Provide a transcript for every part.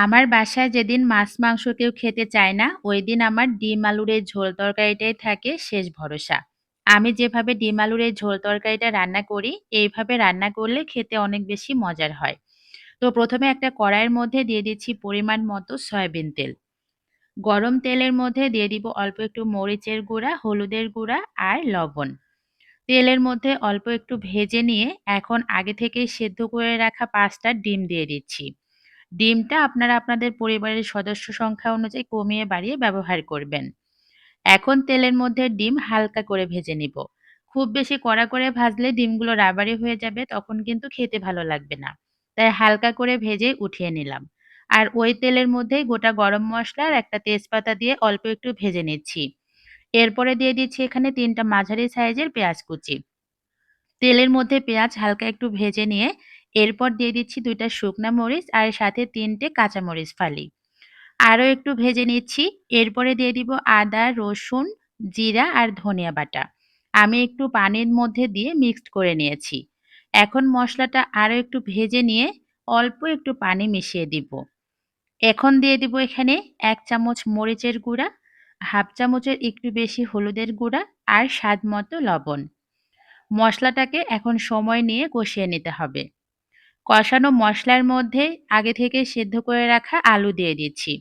আমার বাসায় যেদিন মাছ-মাংস কেউ খেতে চায় না, ওইদিন আমার ডিম আলুর এই ঝোল তরকারিটাই থাকে শেষ ভরসা। আমি যেভাবে ডিম আলুর এই ঝোল তরকারিটা রান্না করি, এইভাবে রান্না করলে খেতে অনেক বেশি মজার হয়। তো ১ম এ একটা কড়াইয়ের মধ্যে দিয়ে দিচ্ছি পরিমাণ মতো সয়াবিন তেল। গরম তেলের মধ্যে দিয়ে দিব অল্প একটু মরিচের গুঁড়া, হলুদের গুঁড়া আর লবণ। তেলের মধ্যে অল্প একটু ভেজে নিয়ে এখন আগে থেকেই সেদ্ধ করে রাখা ৫ টা ডিম দিয়ে দিচ্ছি। ডিমটা আপনারা আপনাদের পরিবারের সদস্য সংখ্যা অনুযায়ী কমিয়ে বাড়িয়ে ব্যবহার করবেন। এখন তেলের মধ্যে ডিম হালকা করে ভেজে নিব। খুব বেশি কড়া করে ভাজলে ডিমগুলো রাবারি হয়ে যাবে, তখন কিন্তু খেতে ভালো লাগবে না। তাই হালকা করে ভেজে উঠিয়ে নিলাম। আর ওই তেলের মধ্যেই গোটা গরম মসলা আর একটা তেজপাতা দিয়ে অল্প একটু ভেজে নিচ্ছি। এরপরে দিয়ে দিচ্ছি এখানে ৩ টা মাঝারি সাইজের পেঁয়াজ কুচি। তেলের মধ্যে পেঁয়াজ হালকা একটু ভেজে নিয়ে এরপর দিয়ে দিচ্ছি ২ টা শুকনা মরিচ আর সাথে ৩ টে কাঁচামরিচ ফালি। আরও একটু ভেজে নিচ্ছি। এরপরে দিয়ে দিব আদা, রসুন, জিরা আর ধনিয়া বাটা। আমি একটু পানির মধ্যে দিয়ে মিক্সড করে নিয়েছি। এখন মসলাটা আরও একটু ভেজে নিয়ে অল্প একটু পানি মিশিয়ে দিব। এখন দিয়ে দিব এখানে ১ চামচ মরিচের গুঁড়া, ১/২ চামচের একটু বেশি হলুদের গুঁড়া আর স্বাদমতো লবণ। মসলাটাকে এখন সময় নিয়ে কষিয়ে নিতে হবে। কষানো মসলার মধ্যে আগে থেকে সেদ্ধ করে রাখা আলু দিয়ে দিচ্ছি।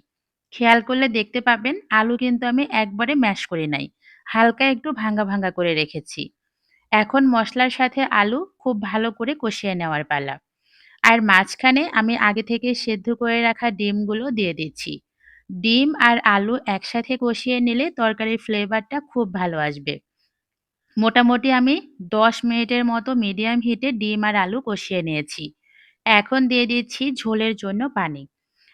খেয়াল করলে দেখতে পাবেন আলু কিন্তু আমি একবারে ম্যাশ করি নাই। হালকা একটু ভাঙা, ভাঙা করে রেখেছি। এখন মসলার সাথে আলু খুব ভালো করে কষিয়ে নেওয়ার পালা। আর মাঝখানে আমি আগে থেকে সেদ্ধ করে রাখা ডিমগুলো দিয়ে দিচ্ছি। ডিম আর আলু একসাথে কষিয়ে নিলে তরকারির ফ্লেভারটা খুব ভালো আসবে। মোটামুটি আমি ১০ মিনিটের মতো মিডিয়াম হিটে ডিম আর আলু কষিয়ে নিয়েছি। এখন দিয়ে দিচ্ছি ঝোলের জন্য পানি।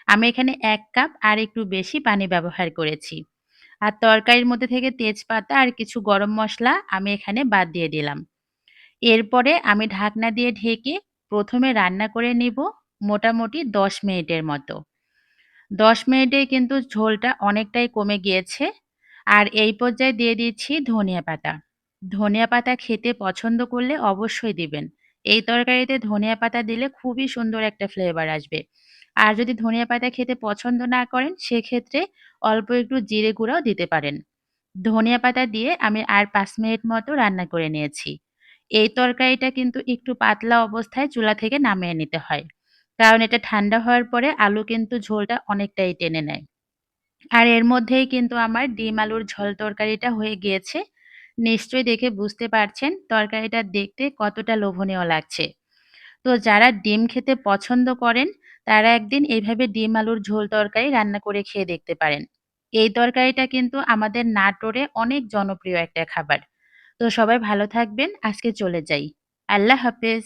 আমি এখানে ১ কাপ আর একটু বেশি পানি ব্যবহার করেছি। আর তরকারির মধ্যে থেকে তেজপাতা আর কিছু গরম মসলা আমি এখানে বাদ দিয়ে দিলাম। এরপরে আমি ঢাকনা দিয়ে ঢেকে ১ম এ রান্না করে নিব মোটামুটি ১০ মিনিটের মতো। ১০ মিনিটেই কিন্তু ঝোলটা অনেকটাই কমে গিয়েছে। আর এই পর্যায়ে দিয়ে দিচ্ছি ধনিয়া পাতা। ধনিয়া পাতা খেতে পছন্দ করলে অবশ্যই দিবেন। এই তরকারিতে ধনিয়া পাতা দিলে খুবই সুন্দর একটা ফ্লেভার আসবে। আর যদি ধনিয়া পাতা খেতে পছন্দ না করেন, সেক্ষেত্রে অল্প একটু জিরে গুঁড়াও দিতে পারেন। ধনিয়া পাতা দিয়ে আমি আর ৫ মিনিট মতো রান্না করে নিয়েছি। এই তরকারিটা কিন্তু একটু পাতলা অবস্থায় চুলা থেকে নামিয়ে নিতে হয়। কারণ এটা ঠান্ডা হওয়ার পরে আলু কিন্তু ঝোলটা অনেকটাই টেনে নেয়। আর এর মধ্যেই কিন্তু আমার ডিম আলুর ঝোল তরকারিটা হয়ে গিয়েছে। নিশ্চয়ই দেখে বুঝতে পারছেন তরকারিটা দেখতে কতটা লোভনীয় লাগছে। তো যারা ডিম খেতে পছন্দ করেন, তারা একদিন এভাবে ডিম আলুর ঝোল তরকারি রান্না করে খেয়ে দেখতে পারেন। এই তরকারিটা কিন্তু আমাদের নাটোরে অনেক জনপ্রিয় একটা খাবার। তো সবাই ভালো থাকবেন। আজকে চলে যাই। আল্লাহ হাফেজ।